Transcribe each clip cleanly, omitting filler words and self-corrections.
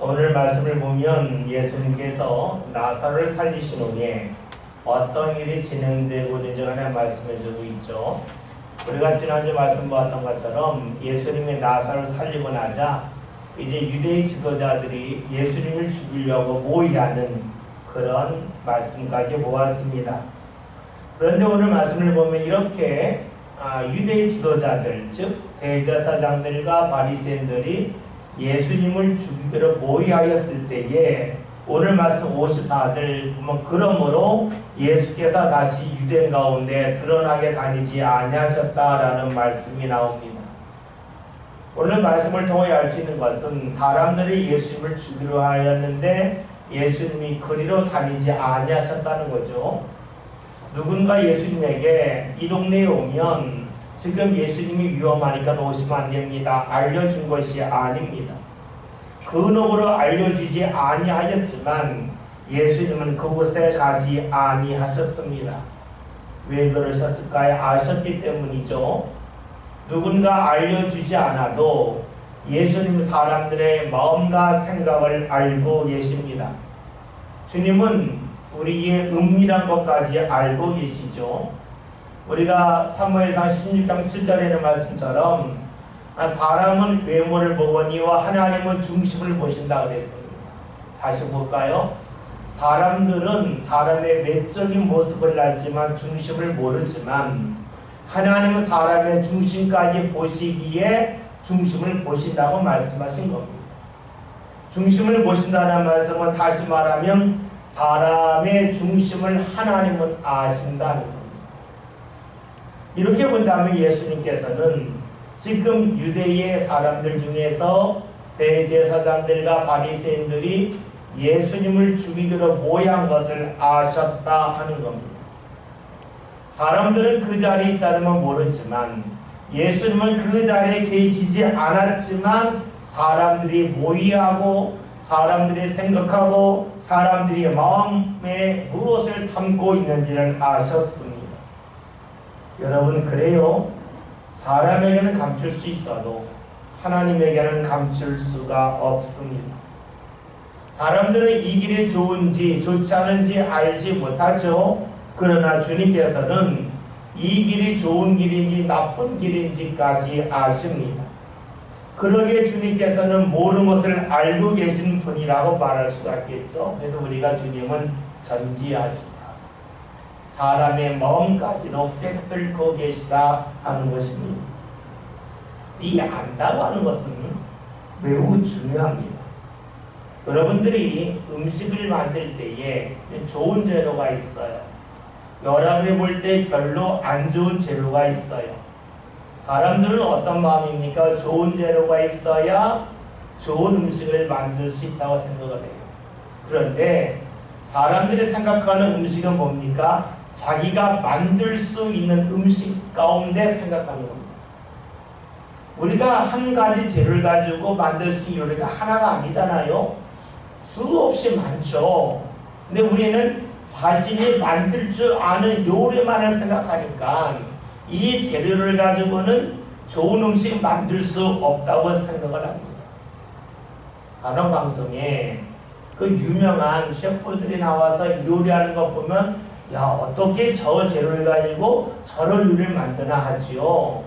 오늘 말씀을 보면 예수님께서 나사로를 살리신 후에 어떤 일이 진행되고 있는지 하나 말씀해주고 있죠. 우리가 지난주 말씀 보았던 것처럼 예수님이 나사로를 살리고 나자 이제 유대인 지도자들이 예수님을 죽이려고 모의하는 그런 말씀까지 보았습니다. 그런데 오늘 말씀을 보면 이렇게 유대인 지도자들, 즉 대제사장들과 바리새인들이 예수님을 죽이기로 모의하였을 때에 오늘 말씀 54절 보면 그러므로 예수께서 다시 유대인 가운데 드러나게 다니지 아니하셨다라는 말씀이 나옵니다. 오늘 말씀을 통해 알 수 있는 것은 사람들이 예수님을 죽이려 하였는데 예수님이 그리로 다니지 아니하셨다는 거죠. 누군가 예수님에게 이 동네에 오면 지금 예수님이 위험하니까 오시면 안 됩니다. 알려준 것이 아닙니다. 근혹으로 알려주지 아니하였지만 예수님은 그곳에 가지 아니하셨습니다. 왜 그러셨을까요? 아셨기 때문이죠. 누군가 알려주지 않아도 예수님 사람들의 마음과 생각을 알고 계십니다. 주님은 우리의 은밀한 것까지 알고 계시죠. 우리가 사무엘상 16장 7절에는 말씀처럼 사람은 외모를 보거니와 하나님은 중심을 보신다 그랬습니다. 다시 볼까요? 사람들은 사람의 외적인 모습을 알지만 중심을 모르지만 하나님은 사람의 중심까지 보시기에 중심을 보신다고 말씀하신 겁니다. 중심을 보신다는 말씀은 다시 말하면 사람의 중심을 하나님은 아신다는 겁니다. 이렇게 본다면 예수님께서는 지금 유대의 사람들 중에서 대제사장들과 바리새인들이 예수님을 죽이기로 모의한 것을 아셨다 하는 겁니다. 사람들은 그 자리에 있자면 모르지만 예수님은 그 자리에 계시지 않았지만 사람들이 모의하고 사람들이 생각하고 사람들이 마음에 무엇을 담고 있는지를 아셨습니다. 여러분 그래요. 사람에게는 감출 수 있어도 하나님에게는 감출 수가 없습니다. 사람들은 이 길이 좋은지 좋지 않은지 알지 못하죠. 그러나 주님께서는 이 길이 좋은 길인지 나쁜 길인지까지 아십니다. 그러기에 주님께서는 모든 것을 알고 계신 분이라고 말할 수가 있겠죠. 그래도 우리가 주님은 전지하시다. 사람의 마음까지도 꿰뚫고 계시다 하는 것입니다. 이 안다고 하는 것은 매우 중요합니다. 여러분들이 음식을 만들 때에 좋은 재료가 있어요. 여러분이 볼 때 별로 안 좋은 재료가 있어요. 사람들은 어떤 마음입니까? 좋은 재료가 있어야 좋은 음식을 만들 수 있다고 생각을 해요. 그런데 사람들이 생각하는 음식은 뭡니까? 자기가 만들 수 있는 음식 가운데 생각하는 겁니다. 우리가 한 가지 재료를 가지고 만들 수 있는 요리가 하나가 아니잖아요. 수없이 많죠. 근데 우리는 자신이 만들 줄 아는 요리만을 생각하니까 이 재료를 가지고는 좋은 음식 만들 수 없다고 생각을 합니다. 다른 방송에 그 유명한 셰프들이 나와서 요리하는 거 보면 야 어떻게 저 재료를 가지고 저런 요리를 만드나 하지요.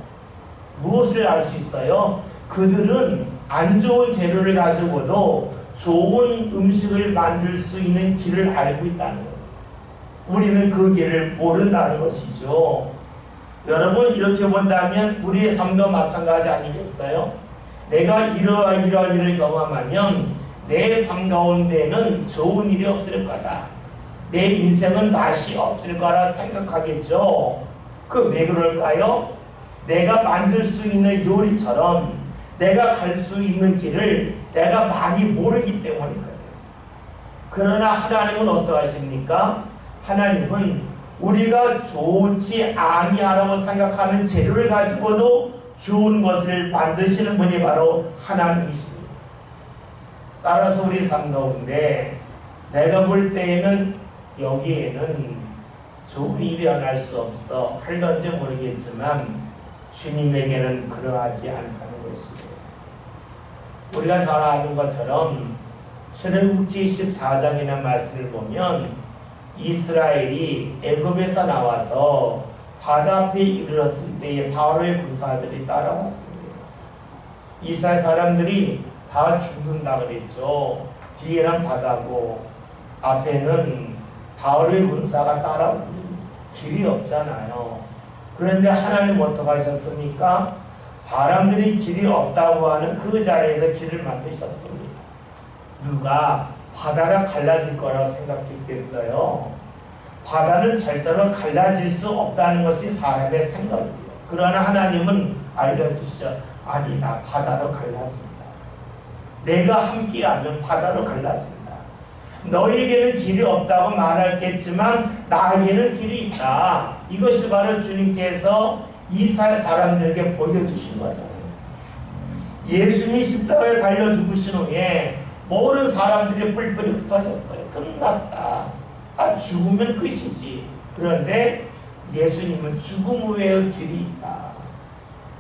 무엇을 알 수 있어요? 그들은 안 좋은 재료를 가지고도 좋은 음식을 만들 수 있는 길을 알고 있다는 거예요. 우리는 그 길을 모른다는 것이죠. 여러분 이렇게 본다면 우리의 삶도 마찬가지 아니겠어요? 내가 이러한 일을 경험하면 내 삶 가운데는 좋은 일이 없을 거다. 내 인생은 맛이 없을 거라 생각하겠죠. 그 왜 그럴까요? 내가 만들 수 있는 요리처럼 내가 갈 수 있는 길을 내가 많이 모르기 때문이거든요. 그러나 하나님은 어떠하십니까? 하나님은 우리가 좋지 아니하라고 생각하는 재료를 가지고도 좋은 것을 만드시는 분이 바로 하나님이십니다. 따라서 우리 삶 가운데 내가 볼 때에는 여기에는 좋은 일이 일어날 수 없어 할런지 모르겠지만 주님에게는 그러하지 않다는 것이죠. 우리가 잘 아는 것처럼 출애굽기 14장이라는 말씀을 보면 이스라엘이 애굽에서 나와서 바다 앞에 이르렀을 때에 바로의 군사들이 따라왔습니다. 이스라엘 사람들이 다 죽는다 그랬죠. 뒤에는 바다고 앞에는 바로의 군사가 따라오니 길이 없잖아요. 그런데 하나님 어떻게 하셨습니까? 사람들이 길이 없다고 하는 그 자리에서 길을 만드셨습니다. 누가 바다가 갈라질 거라고 생각했겠어요? 바다는 절대로 갈라질 수 없다는 것이 사람의 생각이에요. 그러나 하나님은 알려주셔. 아니다. 바다로 갈라진다. 내가 함께하면 바다로 갈라진다. 너희에게는 길이 없다고 말하겠지만 나에게는 길이 있다. 이것이 바로 주님께서 이스라엘 사람들에게 보여주신 거잖아요. 예수님이 십자가에 달려 죽으신 후에 모든 사람들이 뿔뿔이 흩어졌어요. 끝났다. 죽으면 끝이지. 그런데 예수님은 죽음 후에의 길이 있다.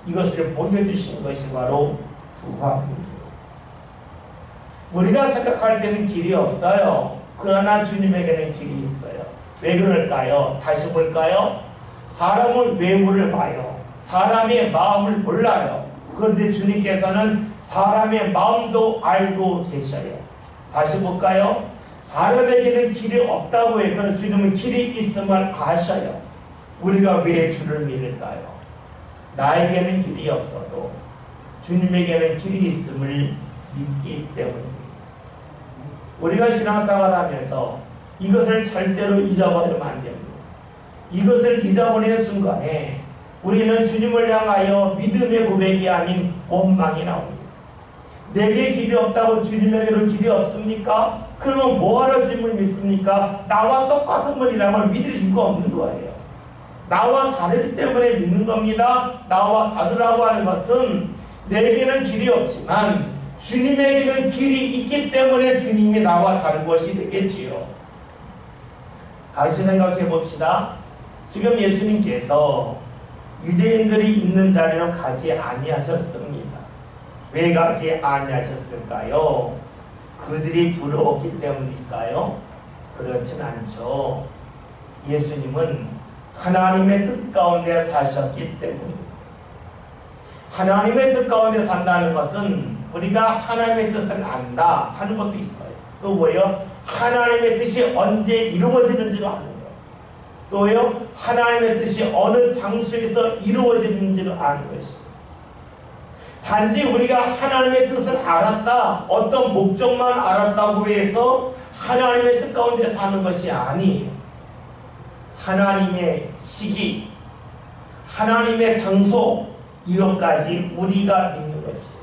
이것을 보여주신 것이 바로 부활입니다. 우리가 생각할 때는 길이 없어요. 그러나 주님에게는 길이 있어요. 왜 그럴까요? 다시 볼까요? 사람은 외모를 봐요. 사람의 마음을 몰라요. 그런데 주님께서는 사람의 마음도 알고 계셔요. 다시 볼까요? 사람에게는 길이 없다고 해요. 그러나 주님은 길이 있음을 아셔요. 우리가 왜 주를 믿을까요? 나에게는 길이 없어도 주님에게는 길이 있음을 믿기 때문입니다. 우리가 신앙생활을 하면서 이것을 절대로 잊어버리면 안 됩니다. 이것을 잊어버리는 순간에 우리는 주님을 향하여 믿음의 고백이 아닌 원망이 나옵니다. 내게 길이 없다고 주님에게로 길이 없습니까? 그러면 뭐하러 주님을 믿습니까? 나와 똑같은 분이라면 믿을 이유가 없는 거예요. 나와 다르기 때문에 믿는 겁니다. 나와 다르라고 하는 것은 내게는 길이 없지만 주님에게는 길이 있기 때문에 주님이 나와 다른 것이 되겠지요. 다시 생각해 봅시다. 지금 예수님께서 유대인들이 있는 자리로 가지 아니하셨습니다. 왜 가지 아니하셨을까요? 그들이 두려웠기 때문일까요? 그렇진 않죠. 예수님은 하나님의 뜻 가운데 사셨기 때문입니다. 하나님의 뜻 가운데 산다는 것은 우리가 하나님의 뜻을 안다 하는 것도 있어요. 또 뭐예요? 하나님의 뜻이 언제 이루어지는지도 아는 거예요. 또요? 하나님의 뜻이 어느 장소에서 이루어지는지도 아는 것이죠. 단지 우리가 하나님의 뜻을 알았다, 어떤 목적만 알았다고 해서 하나님의 뜻 가운데 사는 것이 아니에요. 하나님의 시기, 하나님의 장소, 이것까지 우리가 믿는 것이에요.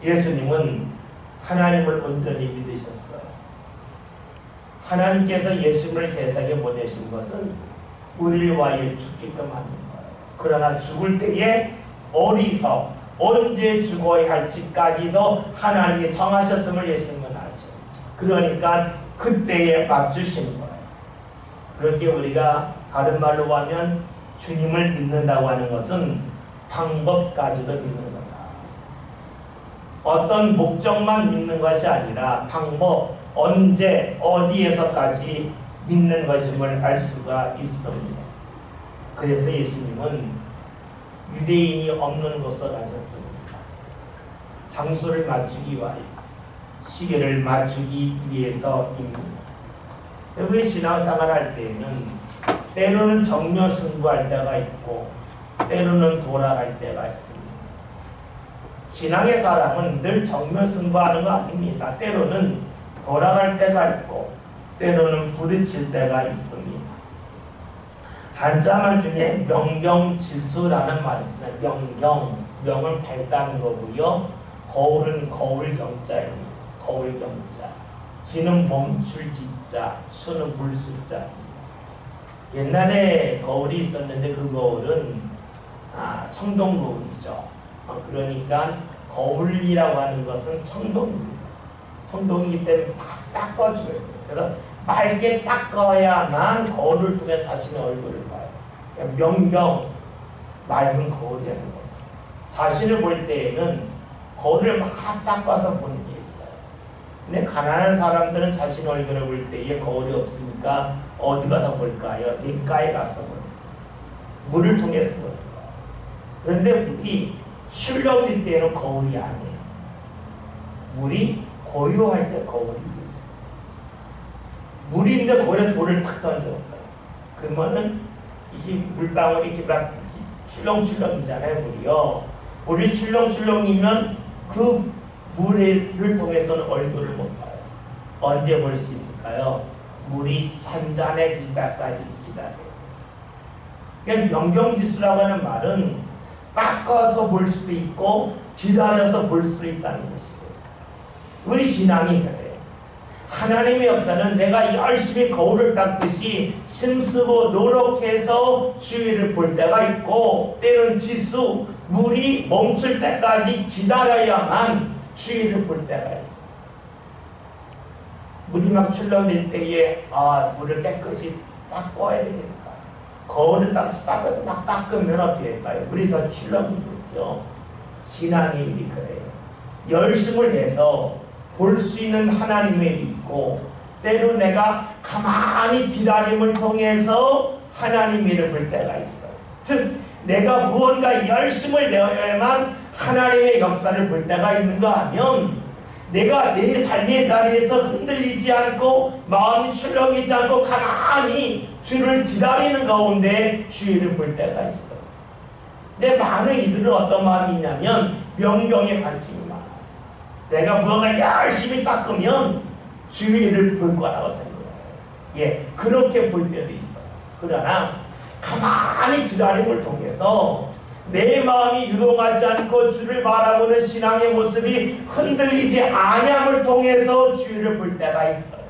예수님은 하나님을 온전히 믿으셨어요. 하나님께서 예수님을 세상에 보내신 것은 우리를 위하여 죽게끔 하는 거예요. 그러나 죽을 때에 어디서 언제 죽어야 할지까지도 하나님이 정하셨음을 예수님은 아셔요. 그러니까 그때에 맞추시는 거예요. 그렇게 우리가 다른 말로 하면 주님을 믿는다고 하는 것은 방법까지도 믿는 거다. 어떤 목적만 믿는 것이 아니라 방법, 언제, 어디에서까지 믿는 것임을 알 수가 있습니다. 그래서 예수님은 유대인이 없는 곳으로 가셨습니다. 장소를 맞추기 위하여, 시계를 맞추기 위해서입니다. 우리 신앙생활 할 때에는 때로는 정면 승부할 때가 있고 때로는 돌아갈 때가 있습니다. 신앙의 사람은 늘 정면 승부하는 거 아닙니다. 때로는 돌아갈 때가 있고 때로는 부딪힐 때가 있습니다. 한자말 중에 명경지수라는 말이 있습니다. 명경, 명은 밝다는 거고요. 거울은 거울경자입니다. 거울경자. 지는 멈출 지자, 수는 물수자입니다. 옛날에 거울이 있었는데 그 거울은 청동거울이죠. 그러니까 거울이라고 하는 것은 청동입니다. 청동이기 때문에 막 닦아줘야 돼요. 그래서 맑게 닦아야만 거울을 통해 자신의 얼굴을 봐요. 그러니까 명경, 맑은 거울이라는 거예요. 자신을 볼 때에는 거울을 막 닦아서 보는 게 있어요. 근데 가난한 사람들은 자신 얼굴을 볼 때에 거울이 없으니까 어디 가서 볼까요? 냇가에 가서 볼까요? 물을 통해서 볼까요? 그런데 물이 출렁일 때는 거울이 아니에요. 물이 고요할 때 거울이 되죠. 물이 있는데 거울에 돌을 탁 던졌어요. 그러면은 이게 물방울이 이렇게 막 출렁출렁이잖아요, 물이요. 물이 출렁출렁이면 그 물을 통해서는 얼굴을 못 봐요. 언제 볼 수 있을까요? 물이 잔잔해질 때까지 기다려요. 그러니까 명경지수라고 하는 말은 닦아서 볼 수도 있고 기다려서 볼 수도 있다는 것이고요. 우리 신앙이 그래요. 하나님의 역사는 내가 열심히 거울을 닦듯이 힘쓰고 노력해서 주위를 볼 때가 있고, 때로는 지수, 물이 멈출 때까지 기다려야만 주위를 볼 때가 있어요. 물이 막 출렁일 때에 물을 깨끗이 닦아야 되겠다. 거울을 닦아도 막 닦으면 어떻게 할까요? 물이 더 출렁이겠죠. 신앙의 일이 그래요. 열심을 내서 볼 수 있는 하나님을 믿고, 때로 내가 가만히 기다림을 통해서 하나님 일을 볼 때가 있어요. 즉 내가 무언가 열심을 내어야만 하나님의 역사를 볼 때가 있는가 하면, 내가 내 삶의 자리에서 흔들리지 않고 마음이 출렁이지 않고 가만히 주를 기다리는 가운데 주의를 볼 때가 있어요. 내 많은 이들은 어떤 마음이 있냐면 명경에 관심이 많아요. 내가 무언가 열심히 닦으면 주의를 볼 거라고 생각해요. 그렇게 볼 때도 있어요. 그러나 가만히 기다림을 통해서 내 마음이 유동하지 않고 주를 바라보는 신앙의 모습이 흔들리지 아니함을 통해서 주를 볼 때가 있어요.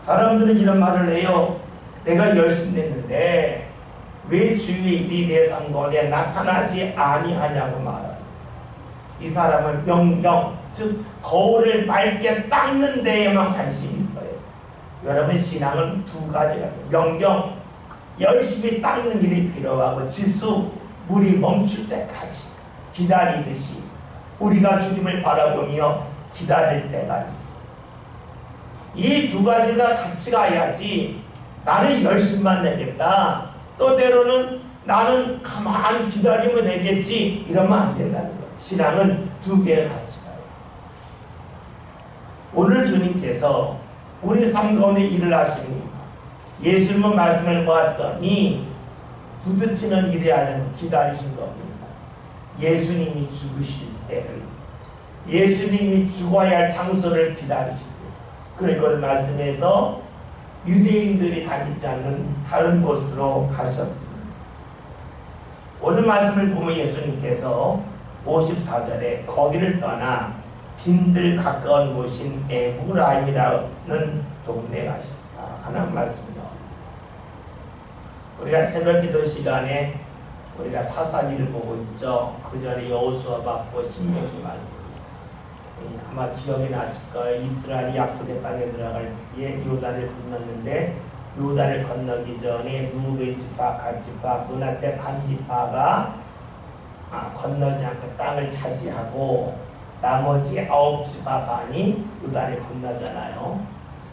사람들은 이런 말을 해요. 내가 열심히 했는데 왜 주의 일이 내 삶 가운데 나타나지 아니하냐고 말합니다. 이 사람은 명경, 즉 거울을 맑게 닦는 데에만 관심이 있어요. 여러분, 신앙은 두 가지가 있어요. 명경, 열심히 닦는 일이 필요하고, 지수, 물이 멈출 때까지 기다리듯이 우리가 주님을 바라보며 기다릴 때가 있어요. 이 두 가지가 같이 가야지 나는 열심만 내겠다, 또 때로는 나는 가만히 기다리면 되겠지, 이러면 안 된다는 거예요. 신앙은 두 개가 같이 가요. 오늘 주님께서 우리 삶 가운데 일을 하십니다. 예수님은 말씀을 보았더니 부딪히는 일이 아니라 기다리신 겁니다. 예수님이 죽으실 때를, 예수님이 죽어야 할 장소를 기다리십니다. 그걸 말씀해서 유대인들이 다니지 않는 다른 곳으로 가셨습니다. 오늘 말씀을 보면 예수님께서 54절에 거기를 떠나 빈들 가까운 곳인 에브라임이라는 동네에 가셨다 하는 말씀입니다. 우리가 새벽 기도 시간에 우리가 사사기를 보고 있죠. 그 전에 여호수아 받고 신명기 말씀. 아마 기억이 나실 거예요. 이스라엘이 약속의 땅에 들어갈 때에 요단을 건넜는데, 요단을 건너기 전에 루벤 지파, 갓 지파, 므낫세 반 지파가 건너지 않고 땅을 차지하고 나머지 9지파 반이 요단을 건너잖아요.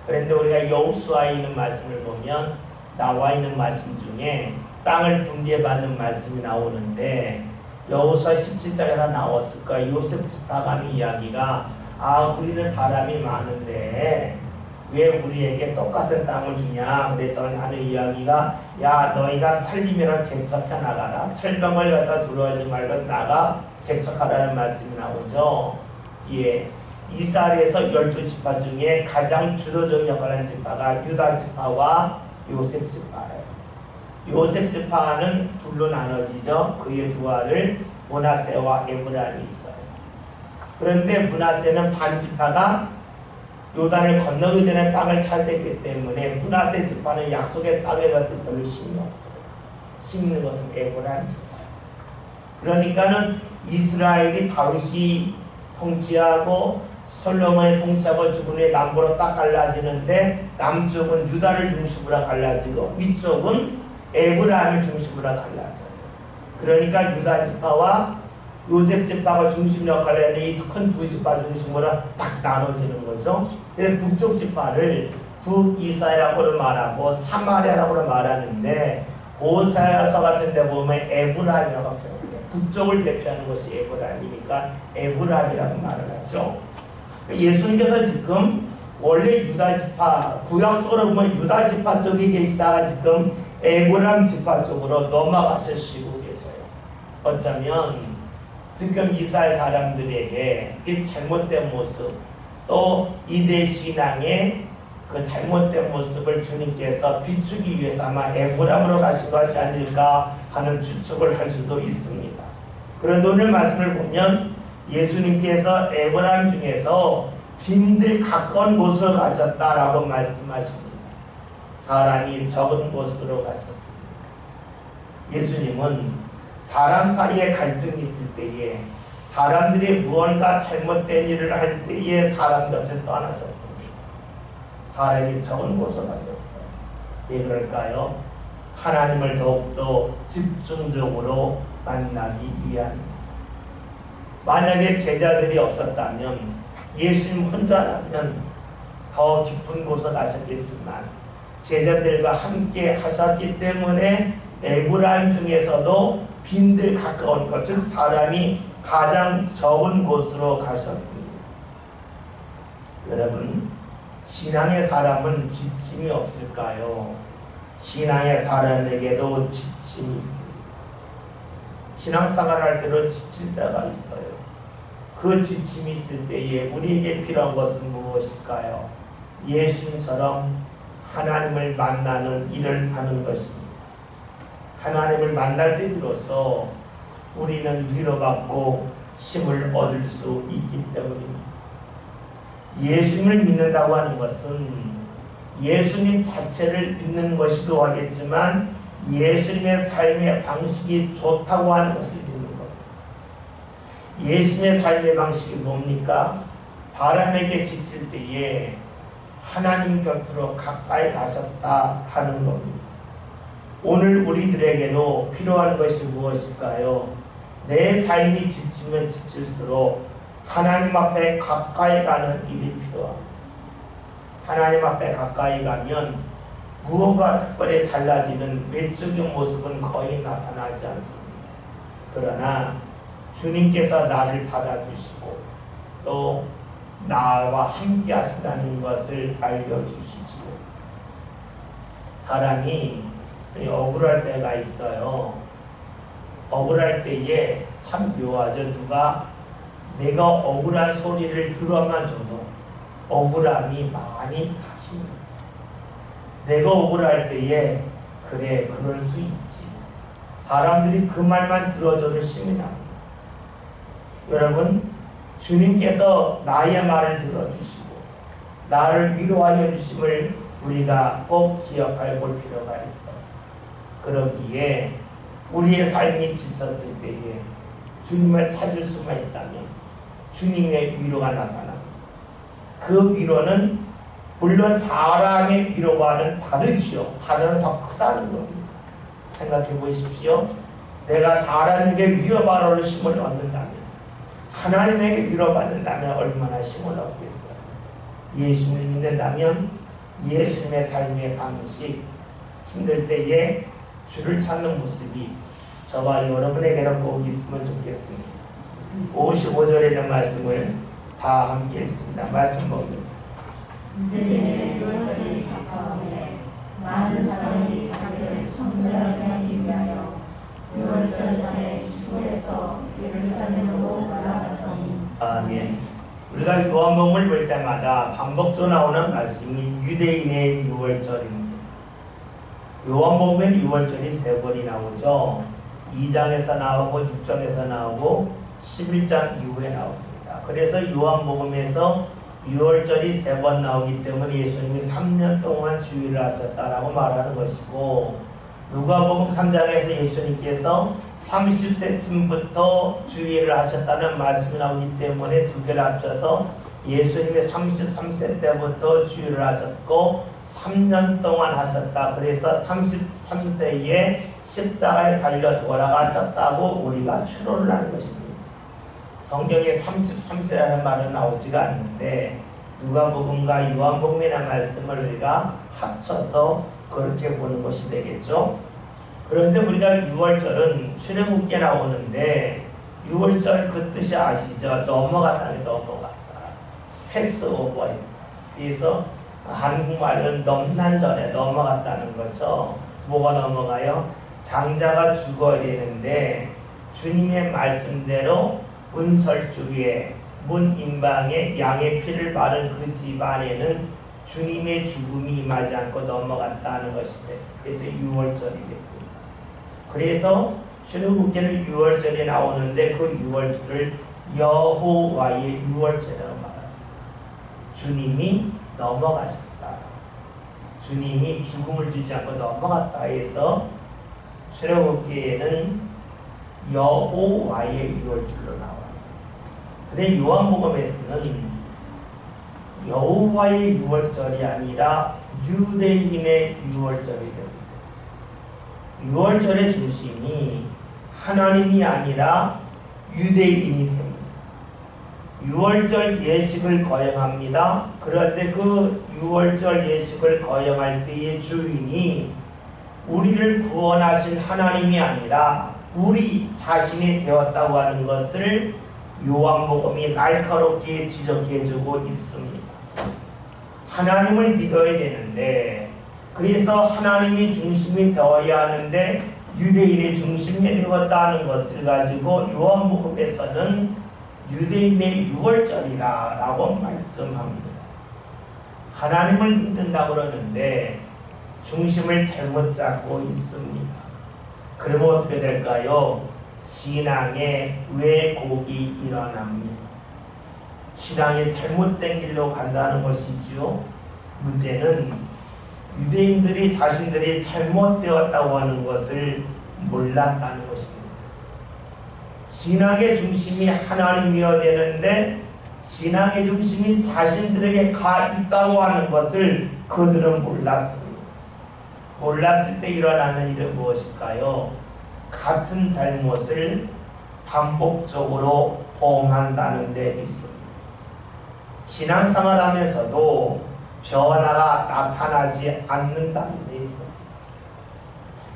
그런데 우리가 여호수아에 있는 말씀을 보면 나와 있는 말씀 중에 땅을 분배받는 말씀이 나오는데, 여호수아 17장에 나왔을 거예요. 요셉 지파가 하는 이야기가, 우리는 사람이 많은데 왜 우리에게 똑같은 땅을 주냐 그랬더니 하는 이야기가, 야 너희가 살림이랑 개척해 나가라, 철병을 갖다 두려워하지 말고 나가 개척하라는 말씀이 나오죠. 이스라엘에서 12지파 중에 가장 주도적 역할을 한 지파가 유다 지파와 요셉 지파예요. 요셉 지파는 둘로 나눠지죠. 그의 두 아들 므낫세와 에브라임이 있어요. 그런데 므낫세는 반 지파가 요단을 건너기 전에 땅을 차지했기 때문에 므낫세 지파는 약속의 땅에 대해서 별로 힘이 없어요. 힘 있는 것은 에브라임 지파예요. 그러니까는 이스라엘이 다윗이 통치하고 솔로몬이 통치하고 죽은 후에 남부로 딱 갈라지는데, 남쪽은 유다를 중심으로 갈라지고 위쪽은 에브라임을 중심으로 갈라져요. 그러니까 유다 지파와 요셉 지파가 중심 역할을 했는데 이 큰 두 지파 중심으로 딱 나눠지는 거죠. 그래서 북쪽 지파를 북이스라엘이라고 말하고 사마리아라고 말하는데 호세아서 같은 데 보면 에브라임이라고 표현해요. 북쪽을 대표하는 것이 에브라임이니까 에브라임이라고 말을 하죠. 예수님께서 지금 원래 유다 지파, 구약적으로 보면 유다 지파 쪽에 계시다가 지금 에브라임 지파 쪽으로 넘어가시고 계세요. 어쩌면 지금 이스라엘 사람들에게 이 잘못된 모습, 또 이대 신앙의 그 잘못된 모습을 주님께서 비추기 위해서 아마 에브라임으로 가신 것이 아닐까 하는 추측을 할 수도 있습니다. 그런데 오늘 말씀을 보면 예수님께서 에브라임 중에서 빈들 가까운 곳으로 가셨다라고 말씀하십니다. 사람이 적은 곳으로 가셨습니다. 예수님은 사람 사이에 갈등이 있을 때에 사람들이 무언가 잘못된 일을 할 때에 사람 곁을 떠나셨습니다. 사람이 적은 곳으로 가셨어요. 왜 그럴까요? 하나님을 더욱더 집중적으로 만나기 위함입니다. 만약에 제자들이 없었다면 예수님 혼자라면 더 깊은 곳으로 가셨겠지만 제자들과 함께 하셨기 때문에 에브라임 중에서도 빈들 가까운 곳, 즉 사람이 가장 적은 곳으로 가셨습니다. 여러분, 신앙의 사람은 지침이 없을까요? 신앙의 사람에게도 지침이 있습니다. 신앙생활 할 때도 지칠 때가 있어요. 그 지침이 있을 때에 우리에게 필요한 것은 무엇일까요? 예수님처럼 하나님을 만나는 일을 하는 것입니다. 하나님을 만날 때 비로소 우리는 위로받고 힘을 얻을 수 있기 때문입니다. 예수님을 믿는다고 하는 것은 예수님 자체를 믿는 것이기도 하겠지만 예수님의 삶의 방식이 좋다고 하는 것을 믿는 겁니다. 예수님의 삶의 방식이 뭡니까? 사람에게 지칠 때에 하나님 곁으로 가까이 가셨다 하는 겁니다. 오늘 우리들에게도 필요한 것이 무엇일까요? 내 삶이 지치면 지칠수록 하나님 앞에 가까이 가는 일이 필요합니다. 하나님 앞에 가까이 가면 무언가 특별히 달라지는 외적인 모습은 거의 나타나지 않습니다. 그러나 주님께서 나를 받아주시고 또 나와 함께 하신다는 것을 알려주시죠. 사람이 억울할 때가 있어요. 억울할 때에 참 묘하죠. 누가 내가 억울한 소리를 들어만 줘도 억울함이 많이 가십니다. 내가 억울할 때에 그래 그럴 수 있지. 사람들이 그 말만 들어줘도 힘이 납니다. 여러분, 주님께서 나의 말을 들어주시고 나를 위로하여 주심을 우리가 꼭 기억해 볼 필요가 있어요. 그러기에 우리의 삶이 지쳤을 때에 주님을 찾을 수만 있다면 주님의 위로가 나타납니다. 그 위로는 물론 사람의 위로와는 다르지요. 하나는 더 크다는 겁니다. 생각해 보십시오. 내가 사람에게 위로받을 힘을 얻는다면 하나님에게 위로받는다면 얼마나 힘을 얻겠어요. 예수님을 믿는다면 예수님의 삶의 방식, 힘들 때에 주를 찾는 모습이 저와 여러분에게는 꼭 있으면 좋겠습니다. 55절에 있는 말씀을 다 함께 읽습니다. 말씀 봅니다. 그때에 유월절이 가까우매 많은 사람이 자기를 성전하게 하기 위하여 유월절 전에 시골에서 예루살렘으로 올라갔더니. 아멘. 우리가 요한복음을 볼 때마다 반복적으로 나오는 말씀이 유대인의 유월절입니다. 요한복음엔 유월절이 3번이 나오죠. 2장에서 나오고 6장에서 나오고 11장 이후에 나옵니다. 그래서 요한복음에서 유월절이 3번 나오기 때문에 예수님이 3년 동안 주일을 하셨다라고 말하는 것이고, 누가복음 3장에서 예수님께서 30세쯤부터 주일을 하셨다는 말씀이 나오기 때문에 두 개를 합쳐서 예수님이 33세 때부터 주일을 하셨고 3년 동안 하셨다. 그래서 33세에 십자가에 달려 돌아가셨다고 우리가 추론을 하는 것입니다. 성경에 33세라는 말은 나오지가 않는데 누가복음과 요한복음이라는 말씀을 우리가 합쳐서 그렇게 보는 것이 되겠죠. 그런데 우리가 6월절은 출애굽기에 나오는데 6월절 그 뜻이 아시죠? 넘어갔다는 넘어갔다. 패스오버했다. 그래서 한국말은 넘난절에 넘어갔다는 거죠. 뭐가 넘어가요? 장자가 죽어야 되는데 주님의 말씀대로 문설주위에 문인방에 양의 피를 바른 그 집안에는 주님의 죽음이 임하지 않고 넘어갔다는 것인데 그래서 6월절이 됐습니다. 그래서 출애굽기는 6월절에 나오는데 그 6월절을 여호와의 6월절이라고 말합니다. 주님이 넘어가셨다. 주님이 죽음을 주지 않고 넘어갔다 해서 출애굽기에는 여호와의 6월절로 나와요. 근데 요한복음에서는 여호와의 6월절이 아니라 유대인의 6월절이 됩니다. 6월절의 중심이 하나님이 아니라 유대인이 됩니다. 6월절 예식을 거행합니다. 그런데 그 6월절 예식을 거행할 때의 주인이 우리를 구원하신 하나님이 아니라 우리 자신이 되었다고 하는 것을 요한복음이 날카롭게 지적해주고 있습니다. 하나님을 믿어야 되는데 그래서 하나님이 중심이 되어야 하는데 유대인의 중심이 되었다는 것을 가지고 요한복음에서는 유대인의 6월절이라고 말씀합니다. 하나님을 믿는다고 그러는데 중심을 잘못 잡고 있습니다. 그러면 어떻게 될까요? 신앙에 왜곡이 일어납니다. 신앙이 잘못된 길로 간다는 것이지요. 문제는 유대인들이 자신들이 잘못되었다고 하는 것을 몰랐다는 것입니다. 신앙의 중심이 하나님이어야 되는데 신앙의 중심이 자신들에게 가 있다고 하는 것을 그들은 몰랐습니다. 몰랐을 때 일어나는 일은 무엇일까요? 같은 잘못을 반복적으로 범한다는 데 있습니다. 신앙생활하면서도 변화가 나타나지 않는다는 데 있습니다.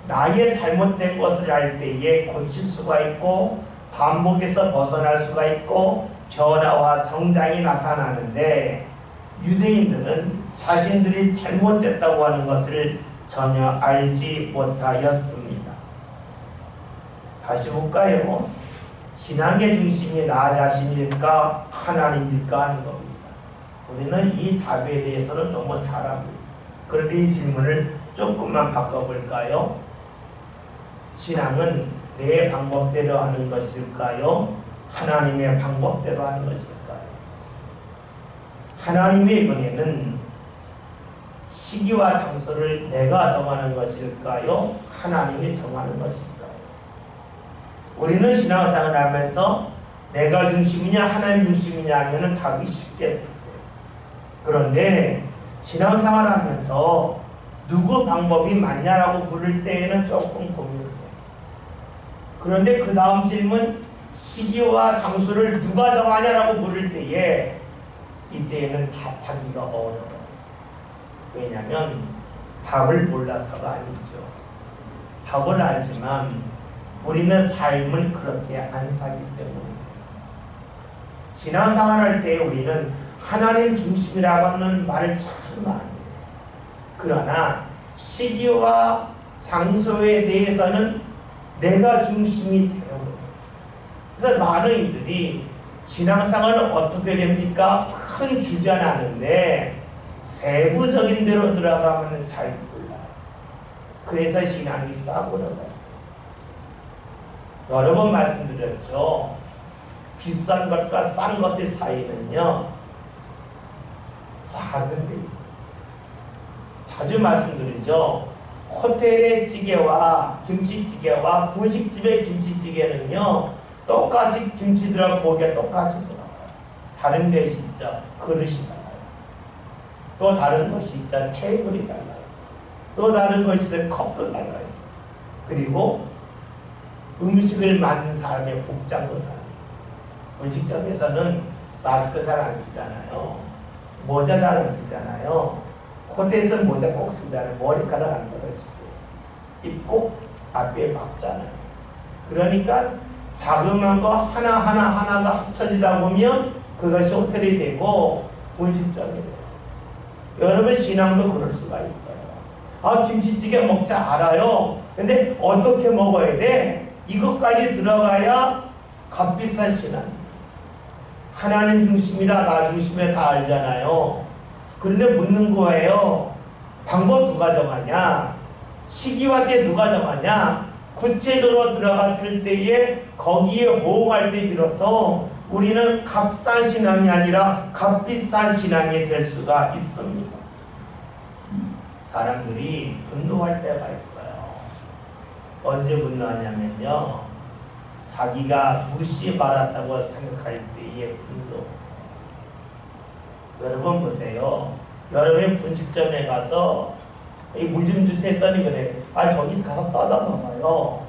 나의 잘못된 것을 할 때에 고칠 수가 있고 반복해서 벗어날 수가 있고 변화와 성장이 나타나는데 유대인들은 자신들이 잘못됐다고 하는 것을 전혀 알지 못하였습니다. 다시 볼까요? 신앙의 중심이 나 자신일까 하나님일까 하는 겁니다. 우리는 이 답에 대해서는 너무 잘 압니다. 그런데 이 질문을 조금만 바꿔볼까요? 신앙은 내 방법대로 하는 것일까요? 하나님의 방법대로 하는 것일까요? 하나님의 은혜는 시기와 장소를 내가 정하는 것일까요? 하나님이 정하는 것일까요? 우리는 신앙생활을 하면서 내가 중심이냐 하나님 중심이냐 하면 답이 쉽게 돼요. 그런데 신앙생활을 하면서 누구 방법이 맞냐라고 물을 때에는 조금 고민을 해요. 그런데 그 다음 질문 시기와 장소를 누가 정하냐라고 물을 때에 이때에는 답하기가 어려워요. 왜냐하면 답을 몰라서가 아니죠. 답을 알지만 우리는 삶을 그렇게 안 살기 때문에 신앙생활할 때 우리는 하나님 중심이라고 하는 말을 참 많이 해요. 그러나 시기와 장소에 대해서는 내가 중심이 되는 거예요. 그래서 많은 이들이 신앙생활은 어떻게 됩니까? 큰 주제는 아는데 세부적인 데로 들어가면 잘 몰라요. 그래서 신앙이 싸구려가요. 여러 번 말씀드렸죠. 비싼 것과 싼 것의 차이는요 작은 데 있어요. 자주 말씀드리죠. 호텔의 찌개와 김치찌개와 분식집의 김치찌개는요 똑같이 김치 들어가 고기가 똑같이 들어가요. 다른 것이 있죠. 그릇이 달라요. 또 다른 것이 있죠. 테이블이 달라요. 또 다른 것이 있어요. 컵도 달라요. 그리고 음식을 만든 사람의 복장도 달라요. 음식점에서는 마스크 잘 안 쓰잖아요. 모자 잘 안 쓰잖아요. 호텔에서는 모자 꼭 쓰잖아요. 머리카락 안 떨어지게. 입 꼭 앞에 박잖아요. 그러니까 자그마한 거 하나가 합쳐지다 보면 그것이 호텔이 되고 분식점이 돼요. 여러분 신앙도 그럴 수가 있어요. 아, 김치찌개 먹자 알아요. 근데 어떻게 먹어야 돼? 이것까지 들어가야 값비싼 신앙. 하나님 중심이다, 나 중심이다 다 알잖아요. 그런데 묻는 거예요. 방법 누가 정하냐? 시기와 때 누가 정하냐? 구체적으로 들어갔을 때에 거기에 호응할 때 비로소 우리는 값싼 신앙이 아니라 값비싼 신앙이 될 수가 있습니다. 사람들이 분노할 때가 있어요. 언제 분노하냐면요, 자기가 무시받았다고 생각할 때의 분노. 여러분 보세요. 여러분이 분식점에 가서 물 좀 주세요 했더니 그래. 아, 저기 가서 떠다 먹어요.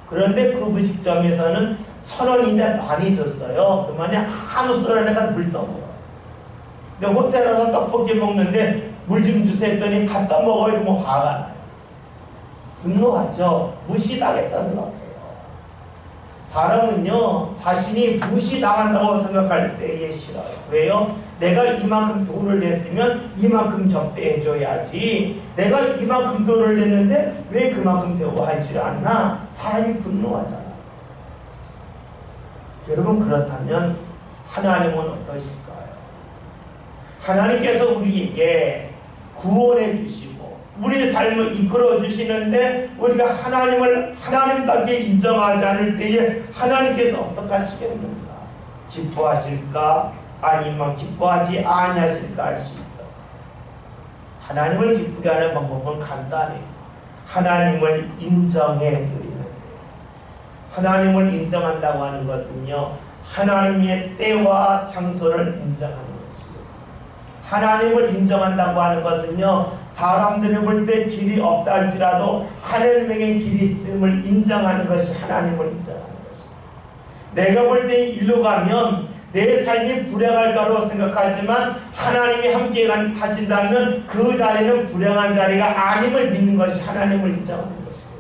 그런데 그 분식점에서는 1,000원인데 많이 줬어요. 그러면 아무 소리 안 해서 물 떠먹어요. 근데 호텔 가서 떡볶이 먹는데 물 좀 주세요 했더니 갖다 먹어요. 이러면 화가 나요. 분노하죠. 무시당했다 생각해요. 사람은요, 자신이 무시당한다고 생각할 때에 싫어요. 왜요? 내가 이만큼 돈을 냈으면 이만큼 접대해줘야지. 내가 이만큼 돈을 냈는데 왜 그만큼 대우할 줄 않나? 사람이 분노하잖아요. 여러분, 그렇다면 하나님은 어떠실까요? 하나님께서 우리에게 구원해 주시고 우리의 삶을 이끌어 주시는데 우리가 하나님을 하나님답게 인정하지 않을 때에 하나님께서 어떻게 하시겠는가? 기뻐하실까? 아니면 기뻐하지 아니하실까 할 수 있어. 하나님을 기쁘게 하는 방법은 간단해요. 하나님을 인정해 드리는 거예요. 하나님을 인정한다고 하는 것은요, 하나님의 때와 장소를 인정하는 것이에요. 하나님을 인정한다고 하는 것은요, 사람들이 볼 때 길이 없다 할지라도 하나님에게 길이 있음을 인정하는 것이 하나님을 인정하는 것이에요. 내가 볼 때 일로 가면 내 삶이 불행할까로 생각하지만 하나님이 함께 하신다면 그 자리는 불행한 자리가 아님을 믿는 것이 하나님을 인정하는 것이에요.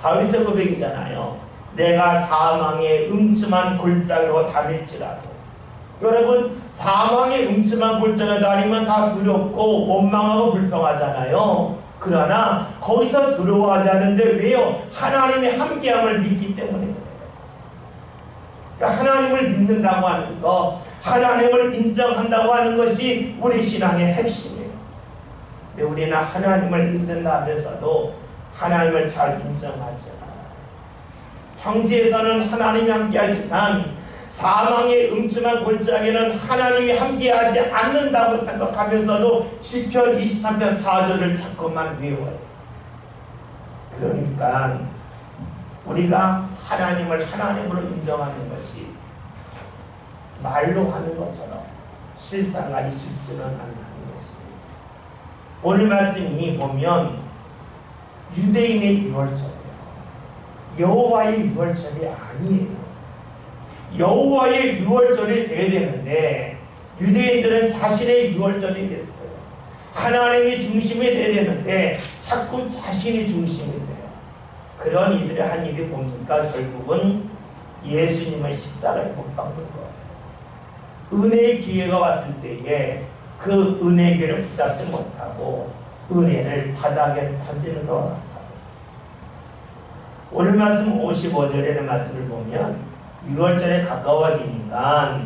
다윗의 고백이잖아요. 내가 사망의 음침한 골짜기로 다닐지라도. 여러분, 사망의 음침한 골짜기에 다니면 다 두렵고 원망하고 불평하잖아요. 그러나 거기서 두려워하지 않는데 왜요? 하나님이 함께함을 믿기 때문에. 그러니까 하나님을 믿는다고 하는 것, 하나님을 인정한다고 하는 것이 우리 신앙의 핵심이에요. 근데 우리는 하나님을 믿는다 하면서도 하나님을 잘 인정하지 않아요. 형제에서는 하나님이 함께하지만 사망의 음침한 골짜기는 하나님이 함께하지 않는다고 생각하면서도 시편 23편 4절을 자꾸만 외워요. 그러니까 우리가 하나님을 하나님으로 인정하는 것이 말로 하는 것처럼 실상하기 쉽지는 않다는 것입니다. 오늘 말씀이 보면 유대인의 유월절이에요. 여호와의 유월절이 아니에요. 여호와의 유월절이 돼야 되는데 유대인들은 자신의 유월절이 됐어요. 하나님이 중심이 돼야 되는데 자꾸 자신이 중심이 돼요. 그런 이들의 한 일이 뭡니까? 결국은 예수님을 십자가에 못 박는 거예요. 은혜의 기회가 왔을 때에 그 은혜의 기회를 붙잡지 못하고 은혜를 바닥에 던지는 것 같아요. 오늘 말씀 55절의 말씀을 보면 유월절에 가까워지니까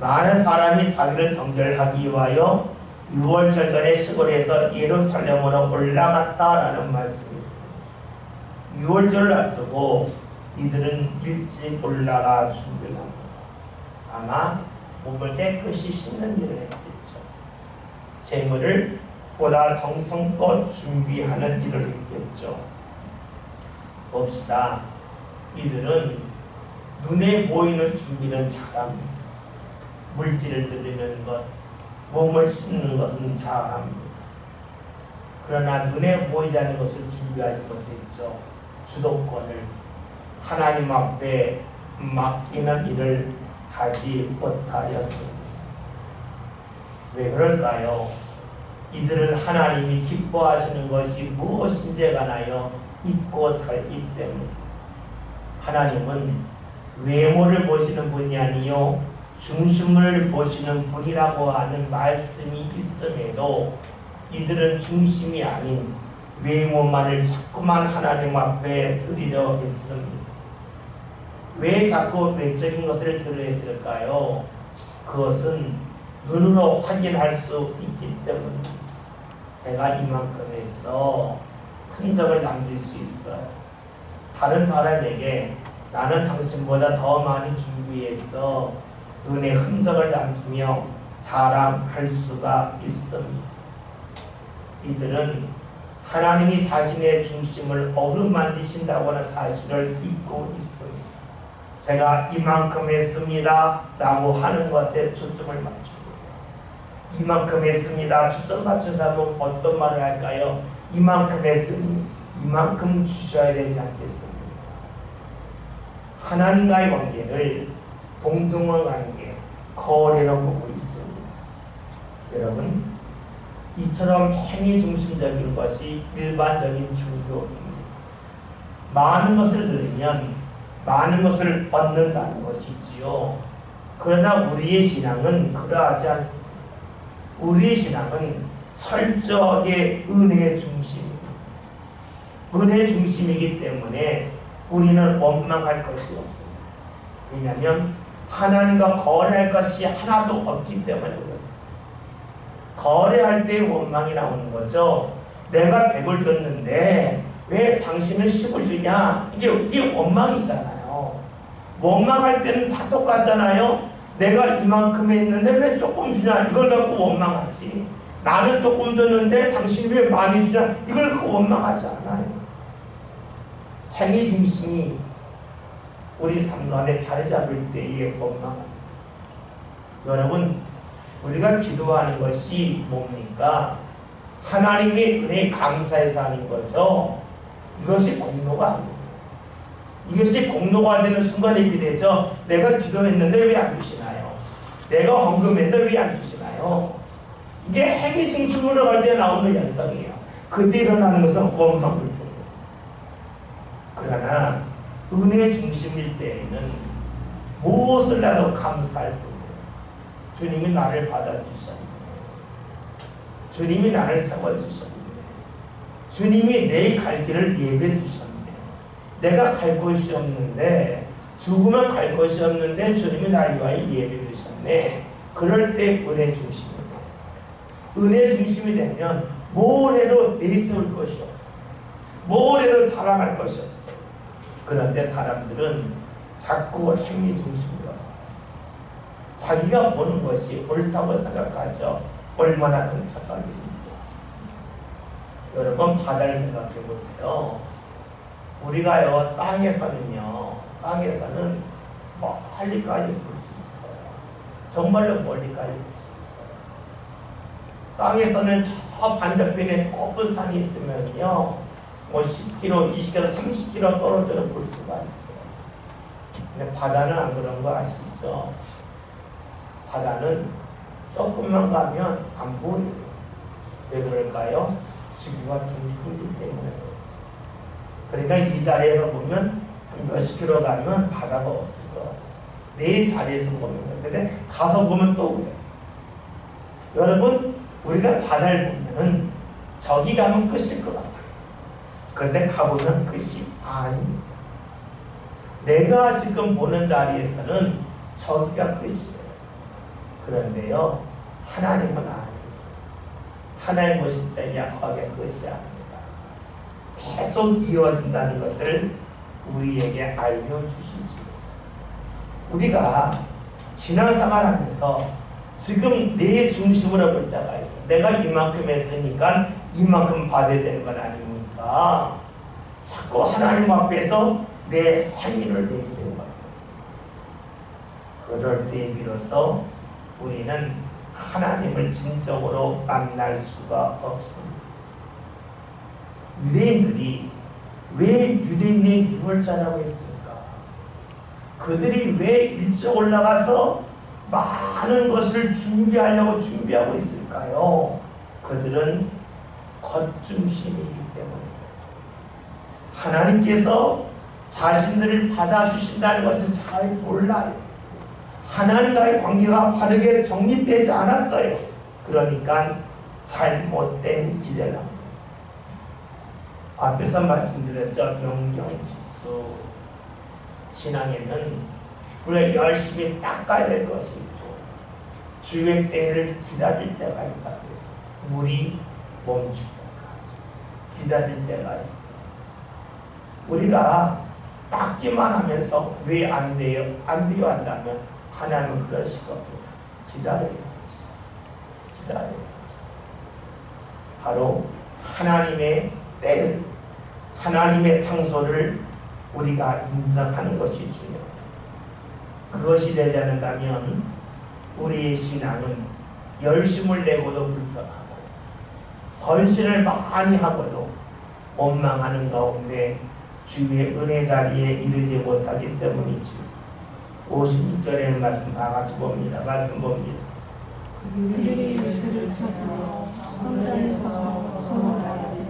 많은 사람이 자기를 성결하기 위하여 유월절 전에 시골에서 예루살렘으로 올라갔다라는 말씀이 있습니다. 유월절을 앞두고 이들은 일찍 올라가 준비를 합니다. 아마 몸을 깨끗이 씻는 일을 했겠죠. 재물을 보다 정성껏 준비하는 일을 했겠죠. 봅시다. 이들은 눈에 보이는 준비는 잘합니다. 물질을 드리는 것, 몸을 씻는 것은 잘합니다. 그러나 눈에 보이지 않는 것을 준비하지 못했죠. 주도권을 하나님 앞에 맡기는 일을 하지 못하였습니다. 왜 그럴까요? 이들은 하나님이 기뻐하시는 것이 무엇인지에 관하여 잊고 살기 때문에. 하나님은 외모를 보시는 분이 아니요 중심을 보시는 분이라고 하는 말씀이 있음에도 이들은 중심이 아닌 외모만을 자꾸만 하나님 앞에 드리려 했습니다. 왜 자꾸 외적인 것을 드려 했을까요? 그것은 눈으로 확인할 수 있기 때문입니다. 내가 이만큼 해서 흔적을 남길 수 있어요. 다른 사람에게 나는 당신보다 더 많이 준비해서 눈에 흔적을 남기며 자랑할 수가 있습니다. 이들은 하나님이 자신의 중심을 어루만지신다고 하는 사실을 잊고 있습니다. 제가 이만큼 했습니다 라고 하는 것에 초점을 맞추고, 이만큼 했습니다 초점 맞춘 사람은 어떤 말을 할까요? 이만큼 했으니 이만큼 주셔야 되지 않겠습니까? 하나님과의 관계를 동등한 관계, 거래로 보고 있습니다. 여러분, 이처럼 행위 중심적인 것이 일반적인 종교입니다. 많은 것을 들으면 많은 것을 얻는다는 것이지요. 그러나 우리의 신앙은 그러하지 않습니다. 우리의 신앙은 철저하게 은혜 중심입니다. 은혜 중심이기 때문에 우리는 원망할 것이 없습니다. 왜냐하면 하나님과 거래할 것이 하나도 없기 때문에 그렇습니다. 거래할 때 원망이 나오는 거죠. 내가 100을 줬는데 왜 당신은 10을 주냐? 이게 원망이잖아요. 원망할 때는 다 똑같잖아요. 내가 이만큼 했는데 왜 조금 주냐? 이걸 갖고 원망하지. 나는 조금 줬는데 당신이 왜 많이 주냐? 이걸 갖고 원망하지 않아요. 행위 중심이 우리 삶 안에 자리 잡을 때에 원망합니다. 여러분, 우리가 기도하는 것이 뭡니까? 하나님의 은혜에 감사해서 하는 거죠. 이것이 공로가 아닙니다. 이것이 공로가 되는 순간에 이렇게 되죠. 내가 기도했는데 왜 안 주시나요? 내가 헌금했는데 왜 안 주시나요? 이게 행위 중심으로 갈 때 나오는 현상이에요. 그때 일어나는 것은 원망불평. 그러나 은혜 중심일 때에는 무엇을 나도 감사할 뿐이에요. 주님이 나를 받아주셨네. 주님이 나를 세워주셨네. 주님이 내 갈 길을 예배해 주셨네. 내가 갈 곳이 없는데, 죽으면 갈 곳이 없는데 주님이 날 위하여 예배해 주셨네. 그럴 때 은혜 중심입니다. 은혜 중심이 되면 모래로 내세울 것이 없어요. 모래로 자랑할 것이 없어요. 그런데 사람들은 자꾸 행위 중심으로 자기가 보는 것이 옳다고 생각하죠. 얼마나 큰 착각입니다. 여러분, 바다를 생각해 보세요. 우리가요, 땅에서는 멀리까지 볼 수 있어요. 정말로 멀리까지 볼 수 있어요. 땅에서는 저 반대편에 높은 산이 있으면요, 10km, 20km, 30km 떨어져 볼 수가 있어요. 근데 바다는 안 그런 거 아시죠? 바다는 조금만 가면 안 보여요. 왜 그럴까요? 지구가 둥글기 때문에 그렇지. 그러니까 이 자리에서 보면 몇십 킬로 가면 바다가 없을 것 같아요. 내 자리에서 보면. 근데 가서 보면 또 그래요. 여러분, 우리가 바다를 보면은 저기 가면 끝일 것 같아요. 그런데 가보면 끝이 아닙니다. 내가 지금 보는 자리에서는 저기가 끝이에요. 그런데요, 하나님은 아닙니다. 하나님은 진짜 약하게 끝이 아닙니다. 계속 이어진다는 것을 우리에게 알려주시지. 우리가 신앙생활 하면서 지금 내 중심으로 볼 때가 있어. 내가 이만큼 했으니까 이만큼 받아야 되는 건 아닙니까? 자꾸 하나님 앞에서 내 행위를 내세워요. 그럴 때 비로소 우리는 하나님을 진정으로 만날 수가 없습니다. 유대인들이 왜 유대인의 유월절이라고 했습니까? 그들이 왜 일찍 올라가서 많은 것을 준비하고 있을까요? 그들은 겉중심이기 때문입니다. 하나님께서 자신들을 받아주신다는 것을 잘 몰라요. 하나님과의 관계가 바르게 정립되지 않았어요. 그러니까 잘못된 기대를 합니다. 앞에서 말씀드렸죠. 명령지수 신앙에는 우리가 열심히 닦아야 될 것이 있고 주의 때를 기다릴 때가 있다고 했어요. 물이 멈출 때까지 기다릴 때가 있어요. 우리가 닦기만 하면서 왜 안 돼요? 안 돼요 한다면 하나님은 그러실 겁니다. 기다려야지. 바로 하나님의 때를, 하나님의 장소를 우리가 인정하는 것이 중요합니다. 그것이 되지 않는다면 우리의 신앙은 열심을 내고도 불편하고 헌신을 많이 하고도 원망하는 가운데 주의 은혜 자리에 이르지 못하기 때문이지. 56절에는 말씀 다 같이 봅니다. 말씀 봅니다. 그들이 예수를 찾으러 성전에 서서 소문하되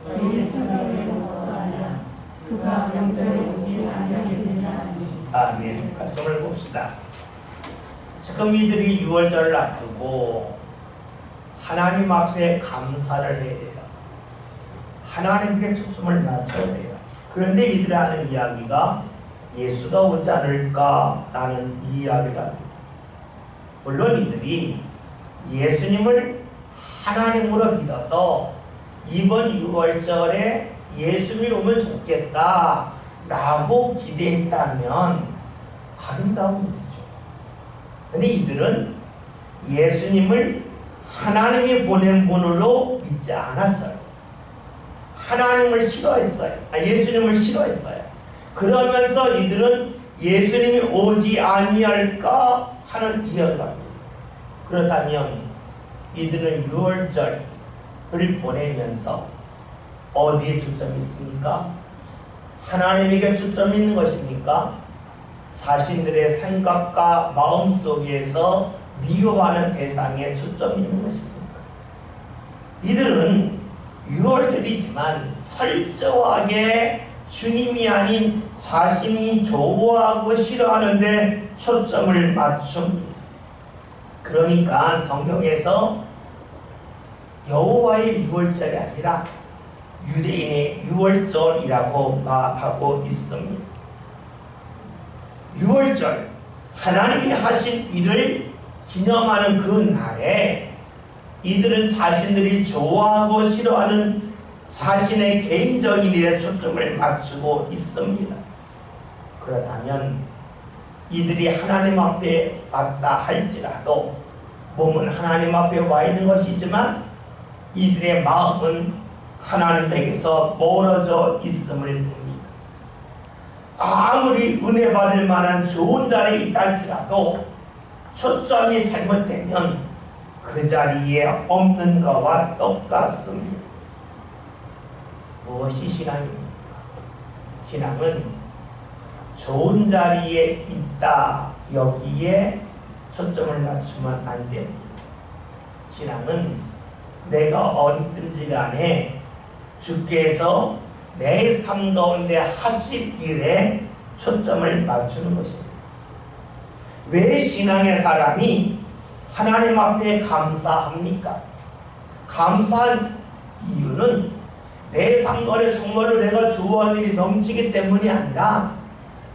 너희 성전에 거하냐 그가 명절에 오지 아니하겠느냐니. 아멘. 말씀을 봅시다. 지금 이들이 6월절을 앞두고 하나님 앞에 감사를 해야 돼요. 하나님께 초점을 맞춰야 돼요. 그런데 이들이 하는 이야기가 예수가 오지 않을까라는 이야기를 합니다. 물론 이들이 예수님을 하나님으로 믿어서 이번 6월절에 예수님이 오면 좋겠다 라고 기대했다면 아름다운 일이죠. 근데 이들은 예수님을 하나님이 보낸 분으로 믿지 않았어요. 하나님을 싫어했어요. 예수님을 싫어했어요. 그러면서 이들은 예수님이 오지 아니할까 하는 이야기를 합니다. 그렇다면 이들은 6월절을 보내면서 어디에 초점이 있습니까? 하나님에게 초점이 있는 것입니까? 자신들의 생각과 마음속에서 미워하는 대상에 초점이 있는 것입니까? 이들은 6월절이지만 철저하게 주님이 아닌 자신이 좋아하고 싫어하는데 초점을 맞춥니다. 그러니까 성경에서 여호와의 6월절이 아니라 유대인의 6월절이라고 말하고 있습니다. 6월절, 하나님이 하신 일을 기념하는 그 날에 이들은 자신들이 좋아하고 싫어하는 자신의 개인적인 일에 초점을 맞추고 있습니다. 그렇다면 이들이 하나님 앞에 왔다 할지라도 몸은 하나님 앞에 와 있는 것이지만 이들의 마음은 하나님에게서 멀어져 있음을 봅니다. 아무리 은혜 받을 만한 좋은 자리에 있다 할지라도 초점이 잘못되면 그 자리에 없는 것과 똑같습니다. 무엇이 신앙입니까? 신앙은 좋은 자리에 있다 여기에 초점을 맞추면 안 됩니다. 신앙은 내가 어디든지 간에 주께서 내 삶 가운데 하실 일에 초점을 맞추는 것입니다. 왜 신앙의 사람이 하나님 앞에 감사합니까? 감사한 이유는 내 삶 가운데 정말로 내가 좋아하는 일이 넘치기 때문이 아니라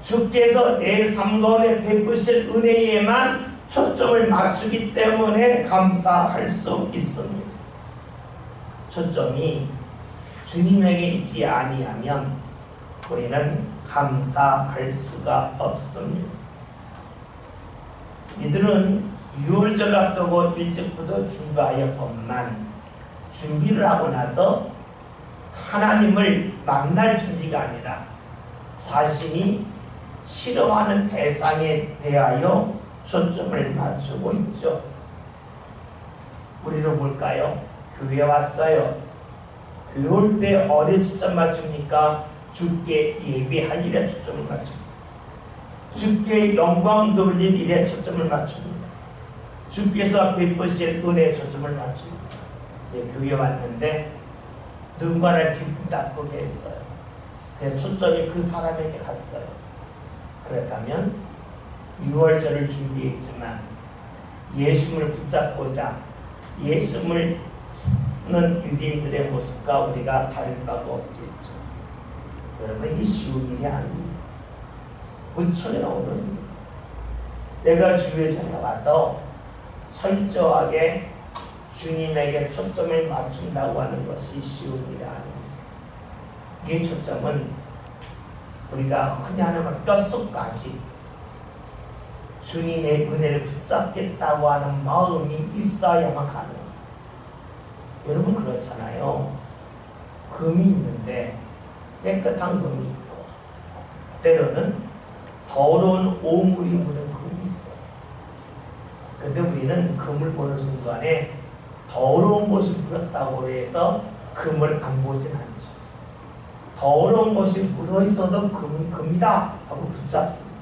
주께서 내 삶 가운데 베푸실 은혜에만 초점을 맞추기 때문에 감사할 수 있습니다. 초점이 주님에게 있지 아니하면 우리는 감사할 수가 없습니다. 이들은 6월절 앞두고 일찍부터 준비하였건만 준비를 하고 나서 하나님을 만날 준비가 아니라 자신이 싫어하는 대상에 대하여 초점을 맞추고 있죠. 우리는 뭘까요? 교회 왔어요. 교회 올 때 어디에 초점 맞춥니까? 주께 예배할 일에 초점을 맞춥니다. 주께 영광 돌릴 일에 초점을 맞춥니다. 주께서 베푸실 은혜에 초점을 맞춥니다. 예, 교회 왔는데 누군가를 기분 나쁘게 했어요. 그래서 초점이 그 사람에게 갔어요. 그렇다면 6월절을 준비했지만 예수를 붙잡고자 예수를 는 유대인들의 모습과 우리가 다를 바가 없겠죠. 여러분, 이게 쉬운 일이 아닙니다. 무척이나 어려운 일입니다. 내가 주일전에 와서 철저하게 주님에게 초점을 맞춘다고 하는 것이 쉬운 일이 아닙니다. 이 초점은 우리가 흔히 하는 말 뼛속까지 주님의 은혜를 붙잡겠다고 하는 마음이 있어야만 가능합니다. 여러분, 그렇잖아요. 금이 있는데 깨끗한 금이 있고 때로는 더러운 오물이 묻은 금이 있어요. 근데 우리는 금을 보는 순간에 더러운 것이 묻었다고 해서 금을 안 보진 않죠. 더러운 것이 묻어있어도 금은 금이다 하고 붙잡습니다.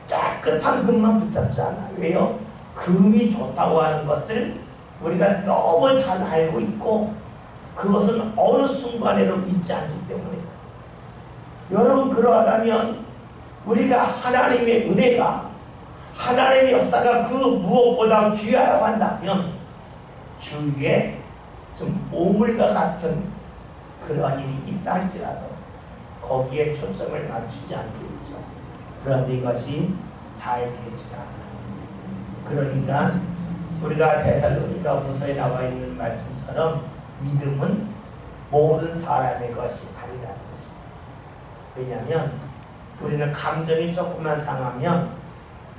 깨끗한 금만 붙잡지 않아요. 왜요? 금이 좋다고 하는 것을 우리가 너무 잘 알고 있고 그것은 어느 순간에도 잊지 않기 때문에 여러분, 그러하다면 우리가 하나님의 은혜가 하나님의 역사가 그 무엇보다 귀하다고 한다면 주위에 좀 오물과 같은 그러한 일이 있다 할지라도 거기에 초점을 맞추지 않겠죠. 그런데 이것이 잘 되지가 않아요. 그러니까 우리가 데살로니가 후서에 나와 있는 말씀처럼 믿음은 모든 사람의 것이 아니라는 것입니다. 왜냐하면 우리는 감정이 조금만 상하면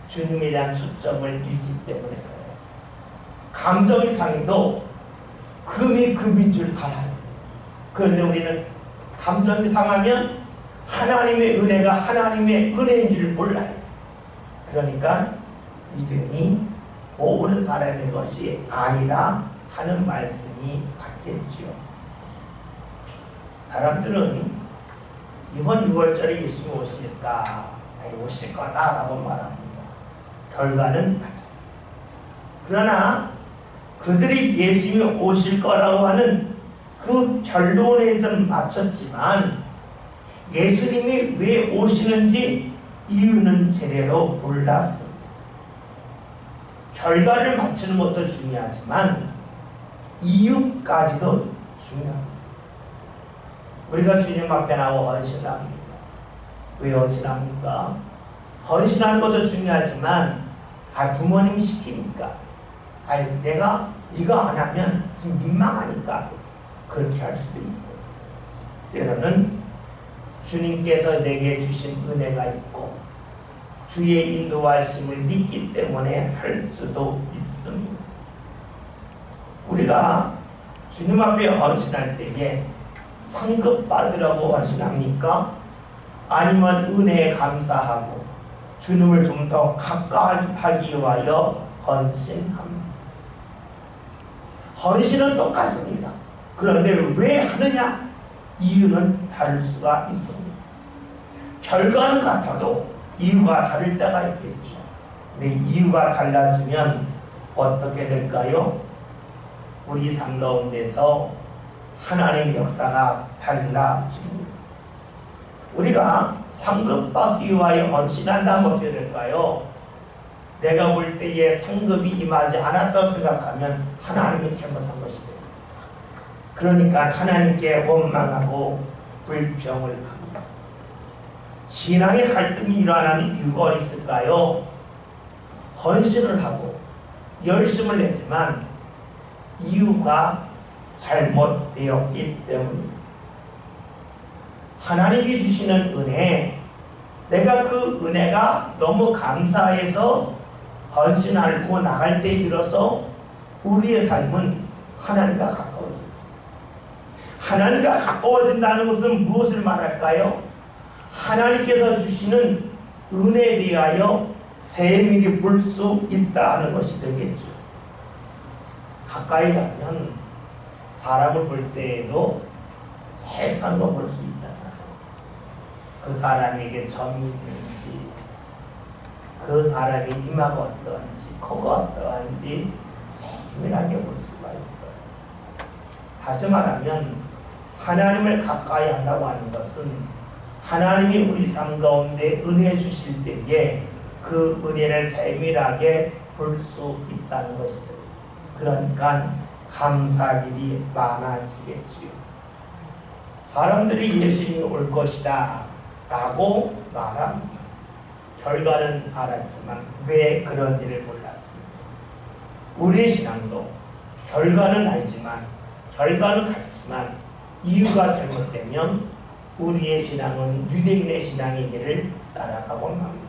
주님에 대한 초점을 잃기 때문에 그래요. 감정이 상해도 금이 금인 줄 알아요. 그런데 우리는 감정이 상하면 하나님의 은혜가 하나님의 은혜인 줄 몰라요. 그러니까 믿음이 모든 사람의 것이 아니라 하는 말씀이 맞겠죠. 사람들은 이번 6월절에 예수님이 오실까? 오실 거다라고 말합니다. 결과는 맞았습니다. 그러나 그들이 예수님이 오실 거라고 하는 그 결론에는 맞췄지만 예수님이 왜 오시는지 이유는 제대로 몰랐습니다. 결과를 맞추는 것도 중요하지만 이유까지도 중요합니다. 우리가 주님 앞에 나와 헌신을 합니다. 왜 헌신합니까? 헌신하는 것도 중요하지만 부모님이 시키니까 내가 이거 안 하면 좀 민망하니까 그렇게 할 수도 있어요. 때로는 주님께서 내게 주신 은혜가 있고 주의 인도하심을 믿기 때문에 할 수도 있습니다. 우리가 주님 앞에 헌신할 때에 상급 받으라고 헌신합니까? 아니면 은혜에 감사하고 주님을 좀 더 가까이 하기 위하여 헌신합니다. 헌신은 똑같습니다. 그런데 왜 하느냐? 이유는 다를 수가 있습니다. 결과는 같아도 이유가 다를 때가 있겠죠. 근데 이유가 달라지면 어떻게 될까요? 우리 삶 가운데서 하나님의 역사가 달라집니다. 우리가 상급받기 위하여 헌신한다면 어떻게 될까요? 내가 볼 때에 상급이 임하지 않았다고 생각하면 하나님이 잘못한 것이 됩니다. 그러니까 하나님께 원망하고 불평을 합니다. 신앙의 갈등이 일어나는 이유가 있을까요? 헌신을 하고 열심을 냈지만 이유가 잘못되었기 때문입니다. 하나님이 주시는 은혜, 내가 그 은혜가 너무 감사해서 헌신하고 나갈 때 비로소 우리의 삶은 하나님과 가까워집니다. 하나님과 가까워진다는 것은 무엇을 말할까요? 하나님께서 주시는 은혜에 대하여 세밀히 볼 수 있다는 것이 되겠죠. 가까이 가면 사람을 볼 때에도 세상으로 볼 수 있잖아요. 그 사람에게 점이 있는지 그 사람이 임하고 어떠한지, 코가 어떠한지 세밀하게 볼 수가 있어요. 다시 말하면 하나님을 가까이 한다고 하는 것은 하나님이 우리 삶 가운데 은혜 주실 때에 그 은혜를 세밀하게 볼 수 있다는 것이죠. 그러니까 감사할 일이 많아지겠지요. 사람들이 예수님이 올 것이다 라고 말합니다. 결과는 알았지만 왜 그런지를 몰랐습니다. 우리의 신앙도 결과는 알지만, 결과는 같지만 이유가 잘못되면 우리의 신앙은 유대인의 신앙이기를 따라가고 맙니다.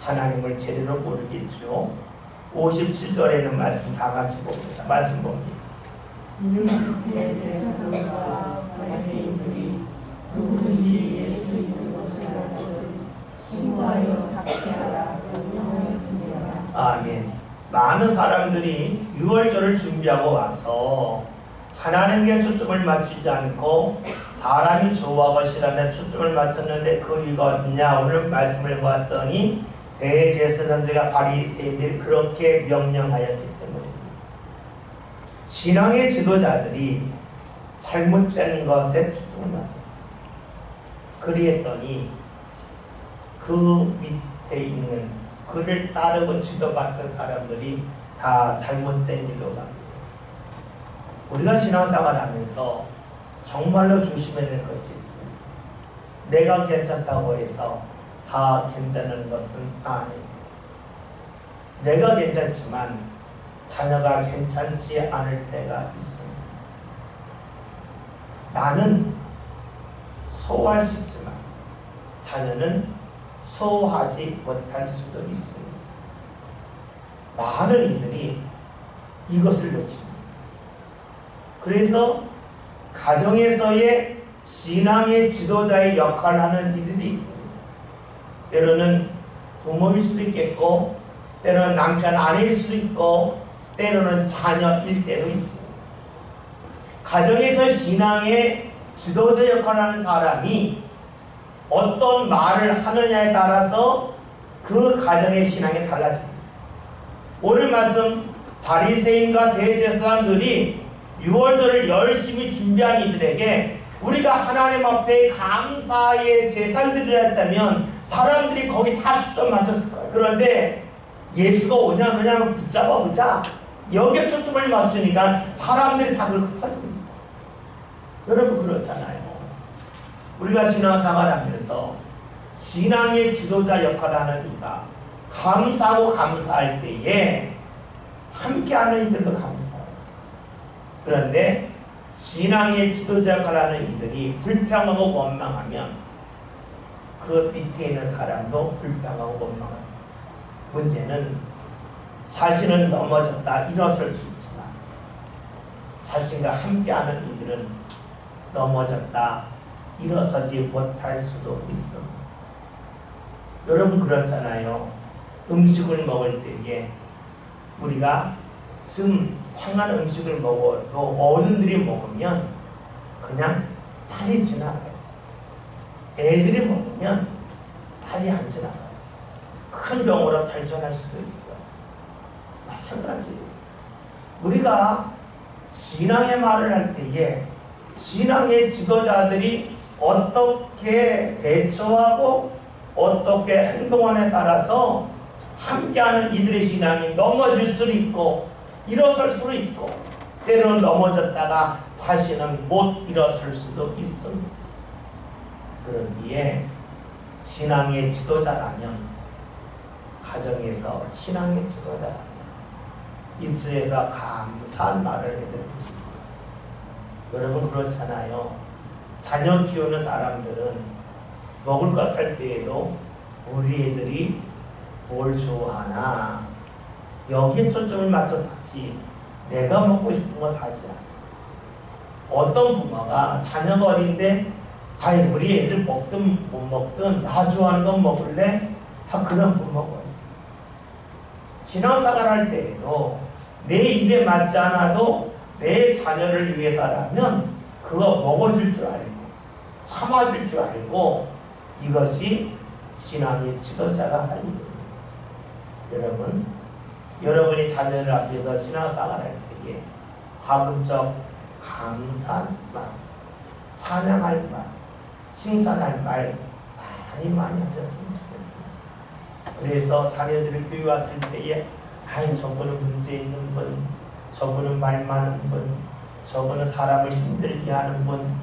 하나님을 제대로 모르겠죠. 57절에는 말씀 다 같이 봅니다. 말씀 봅니다. 이는 그때 제사장과 바리새인들이 누구든지 예수 있는 것을 알거든 신고하여 잡게 하라 명령하였습니다. 아멘. 많은 사람들이 유월절을 준비하고 와서 하나님께 초점을 맞추지 않고 사람이 좋아하고 싫어하는 초점을 맞췄는데 그 이유가 어디냐? 오늘 말씀을 보았더니 대제사장들과 바리새인들이 그렇게 명령하였기 때문입니다. 신앙의 지도자들이 잘못된 것에 초점을 맞췄습니다. 그리했더니 그 밑에 있는 그를 따르고 지도받던 사람들이 다 잘못된 길로 갑니다. 우리가 신앙생활 하면서 정말로 조심해야 될 것이 있습니다. 내가 괜찮다고 해서 다 괜찮은 것은 아닙니다. 내가 괜찮지만 자녀가 괜찮지 않을 때가 있습니다. 나는 소화할 수 있지만 자녀는 소화하지 못할 수도 있습니다. 많은 이들이 이것을 놓칩니다. 그래서 가정에서의 신앙의 지도자의 역할을 하는 이들이 있습니다. 때로는 부모일 수도 있겠고, 때로는 남편 아내일 수도 있고, 때로는 자녀일 때도 있습니다. 가정에서 신앙의 지도자 역할을 하는 사람이 어떤 말을 하느냐에 따라서 그 가정의 신앙이 달라집니다. 오늘 말씀 바리새인과 대제사장들이 유월절을 열심히 준비한 이들에게 우리가 하나님 앞에 감사의 제사를 드리려 했다면 사람들이 거기 다 초점 맞췄을 거예요. 그런데 예수가 오냐 그냥 붙잡아보자 여기에 초점을 맞추니까 사람들이 다 그걸 흩어집니다. 여러분 그렇잖아요. 우리가 신앙생활 하면서 신앙의 지도자 역할을 하는 이가 감사하고 감사할 때에 함께하는 이들도 감사해요. 그런데 신앙의 지도자 역할을 하는 이들이 불평하고 원망하면 그 밑에 있는 사람도 불평하고 원망합니다. 문제는 자신은 넘어졌다 일어설 수 있지만 자신과 함께하는 이들은 넘어졌다 일어서지 못할 수도 있습니다. 여러분 그렇잖아요. 음식을 먹을 때에 우리가 좀 상한 음식을 먹어도 어른들이 먹으면 그냥 탈이 지나가요. 애들이 먹으면 탈이 안 지나가요. 큰 병으로 발전할 수도 있어요. 마찬가지. 우리가 신앙의 말을 할 때에 신앙의 지도자들이 어떻게 대처하고 어떻게 행동하느냐에 따라서 함께하는 이들의 신앙이 넘어질 수도 있고 일어설 수도 있고 때로는 넘어졌다가 다시는 못 일어설 수도 있습니다. 그러기에 신앙의 지도자라면 가정에서 신앙의 지도자라면 입술에서 감사한 말을 해야 될 것입니다. 여러분 그렇잖아요. 자녀 키우는 사람들은 먹을 거 살 때에도 우리 애들이 뭘 좋아하나 여기에 초점을 맞춰서 사지 내가 먹고 싶은 거 사지 않지. 어떤 부모가 자녀가 어린데 아이 우리 애들 먹든 못 먹든 나 좋아하는 건 먹을래? 그런 부모가 있어. 신앙생활 할 때에도 내 입에 맞지 않아도 내 자녀를 위해서라면 그거 먹어줄 줄 알고 참아줄 줄 알고 이것이 신앙의 지도자가 할 일입니다. 여러분, 여러분이 자녀를 앞에서 신앙생활 할 때에 가급적 감사할 말, 찬양할 말, 칭찬할 말 많이 하셨으면 좋겠습니다. 그래서 자녀들을 교회 왔을 때에 아이 저분은 문제 있는 분, 저분은 말 많은 분, 저분은 사람을 힘들게 하는 분,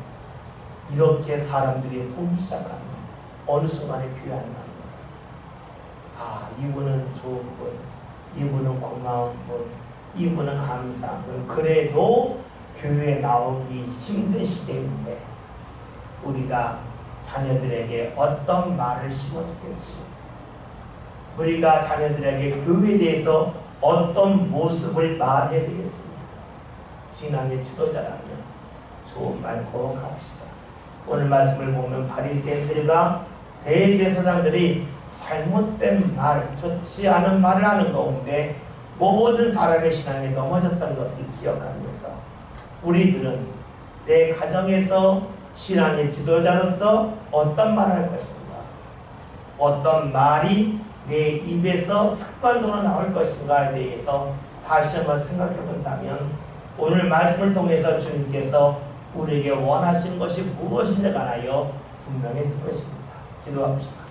이렇게 사람들이 보기 시작합니다. 어느 순간에 교회 안 나옵니다. 아, 이분은 좋은 분, 이분은 고마운 분, 이분은 감사한 분. 그래도 교회에 나오기 힘든 시대인데 우리가 자녀들에게 어떤 말을 심어주겠습니까? 우리가 자녀들에게 교회에 대해서 어떤 모습을 말해야 되겠습니까? 신앙의 지도자라면 좋은 말 거룩합시다. 오늘 말씀을 보면 바리새인들과 대제사장들이 잘못된 말, 좋지 않은 말을 하는 가운데 모든 사람의 신앙에 넘어졌다는 것을 기억하면서 우리들은 내 가정에서 신앙의 지도자로서 어떤 말을 할 것인가, 어떤 말이 내 입에서 습관적으로 나올 것인가에 대해서 다시 한번 생각해 본다면 오늘 말씀을 통해서 주님께서 우리에게 원하시는 것이 무엇인지 알아요 분명해질 것입니다. 기도합시다.